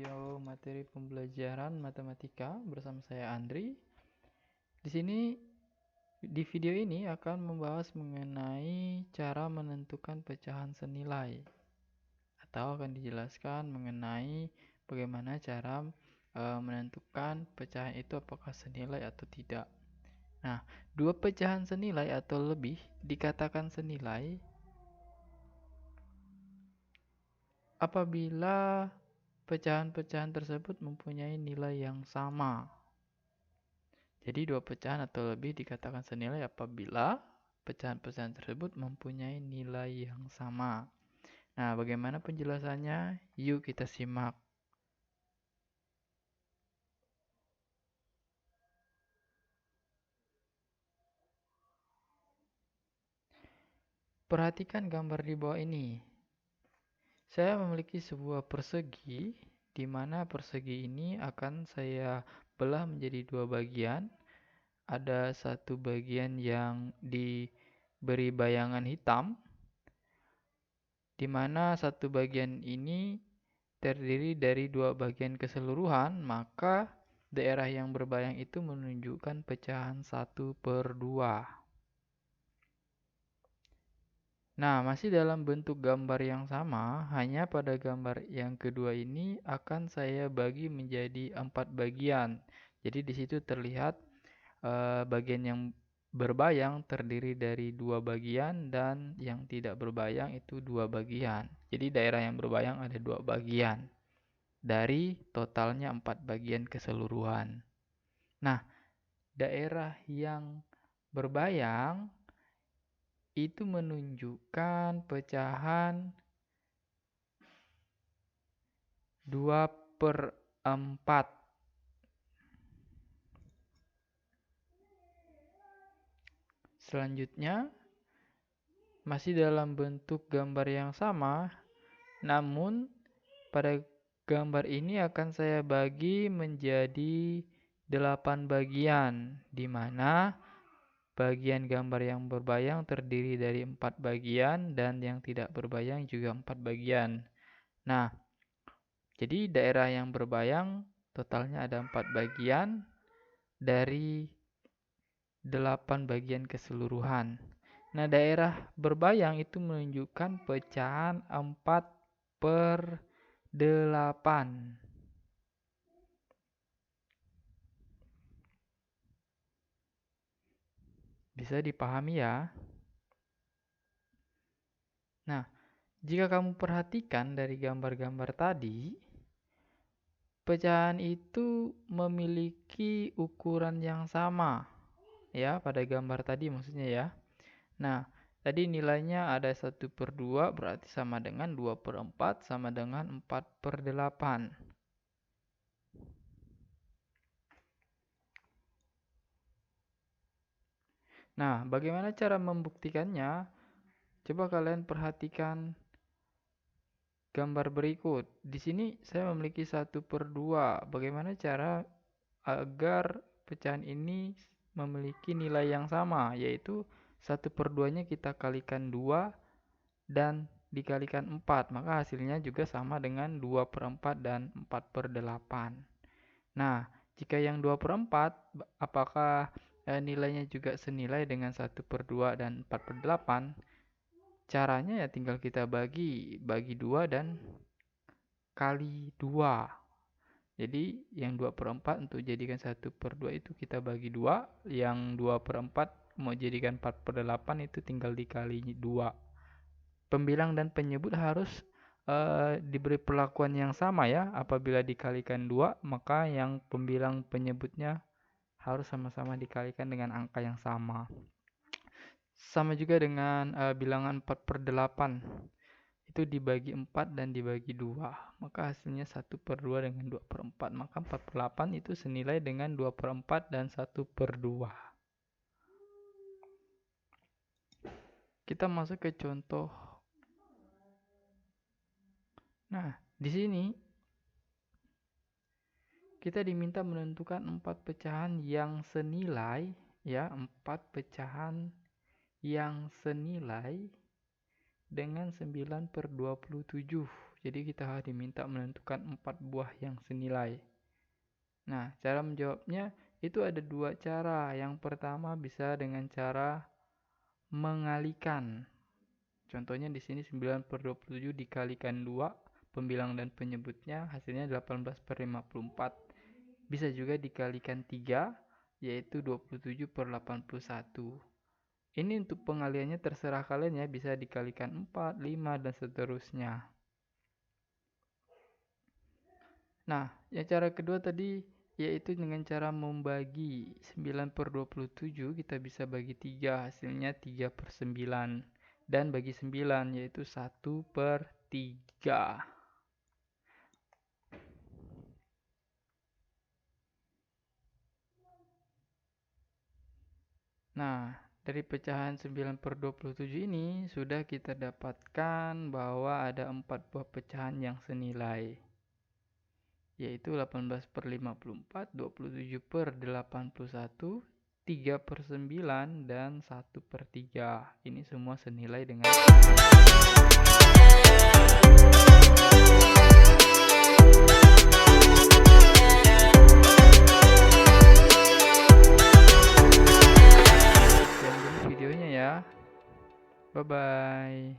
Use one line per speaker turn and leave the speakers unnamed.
video materi pembelajaran matematika bersama saya Andri. Di sini di video ini akan membahas mengenai cara menentukan pecahan senilai atau akan dijelaskan mengenai bagaimana cara menentukan pecahan itu apakah senilai atau tidak. Nah, dua pecahan senilai atau lebih dikatakan senilai apabila pecahan-pecahan tersebut mempunyai nilai yang sama. Jadi dua pecahan atau lebih dikatakan senilai apabila pecahan-pecahan tersebut mempunyai nilai yang sama. Nah, bagaimana penjelasannya? Yuk kita simak. Perhatikan gambar di bawah ini. Saya memiliki sebuah persegi, di mana persegi ini akan saya belah menjadi dua bagian. Ada satu bagian yang diberi bayangan hitam, di mana satu bagian ini terdiri dari dua bagian keseluruhan, maka daerah yang berbayang itu menunjukkan pecahan 1/2. Nah, masih dalam bentuk gambar yang sama, hanya pada gambar yang kedua ini akan saya bagi menjadi 4 bagian. Jadi di situ terlihat bagian yang berbayang terdiri dari 2 bagian dan yang tidak berbayang itu 2 bagian. Jadi daerah yang berbayang ada 2 bagian dari totalnya 4 bagian keseluruhan. Nah, daerah yang berbayang itu menunjukkan pecahan 2/4. Selanjutnya, masih dalam bentuk gambar yang sama, namun pada gambar ini akan saya bagi menjadi 8 bagian, di mana bagian gambar yang berbayang terdiri dari 4 bagian dan yang tidak berbayang juga 4 bagian. Nah, jadi daerah yang berbayang totalnya ada 4 bagian dari 8 bagian keseluruhan. Nah, daerah berbayang itu menunjukkan pecahan 4/8. Bisa dipahami ya? Nah, jika kamu perhatikan dari gambar-gambar tadi, pecahan itu memiliki ukuran yang sama. Ya, pada gambar tadi maksudnya ya. Nah, tadi nilainya ada 1/2 berarti sama dengan 2/4 sama dengan 4/8. Nah, bagaimana cara membuktikannya? Coba kalian perhatikan gambar berikut. Di sini saya memiliki 1/2. Bagaimana cara agar pecahan ini memiliki nilai yang sama, yaitu 1/2-nya kita kalikan 2 dan dikalikan 4, maka hasilnya juga sama dengan 2/4 dan 4/8. Nah, jika yang 2/4, apakah nilainya juga senilai dengan 1/2 dan 4/8? Caranya ya tinggal kita bagi 2 dan kali 2. Jadi yang 2/4 untuk jadikan 1/2 itu kita bagi 2, yang 2/4 mau jadikan 4/8 itu tinggal dikali 2. Pembilang dan penyebut harus diberi perlakuan yang sama ya. Apabila dikalikan 2, maka yang pembilang penyebutnya harus sama-sama dikalikan dengan angka yang sama. Sama juga dengan bilangan 4/8. Itu dibagi 4 dan dibagi 2. Maka hasilnya 1/2 dengan 2/4. Maka 4/8 itu senilai dengan 2/4 dan 1/2. Kita masuk ke contoh. Nah, di sini kita diminta menentukan 4 pecahan yang senilai, ya, 4 pecahan yang senilai dengan 9/27. Jadi kita diminta menentukan 4 buah yang senilai. Nah, cara menjawabnya itu ada 2 cara. Yang pertama bisa dengan cara mengalikan. Contohnya di sini 9/27 dikalikan 2, pembilang dan penyebutnya hasilnya 18/54. Bisa juga dikalikan 3, yaitu 27/81. Ini untuk pengaliannya terserah kalian ya, bisa dikalikan 4, 5, dan seterusnya. Nah, yang cara kedua tadi yaitu dengan cara membagi 9/27 kita bisa bagi 3, hasilnya 3/9. Dan bagi 9 yaitu 1/3. Nah, dari pecahan 9/27 ini sudah kita dapatkan bahwa ada 4 buah pecahan yang senilai, yaitu 18/54, 27/81, 3/9, dan 1/3. Ini semua senilai dengan sekian dulu videonya ya. Bye bye.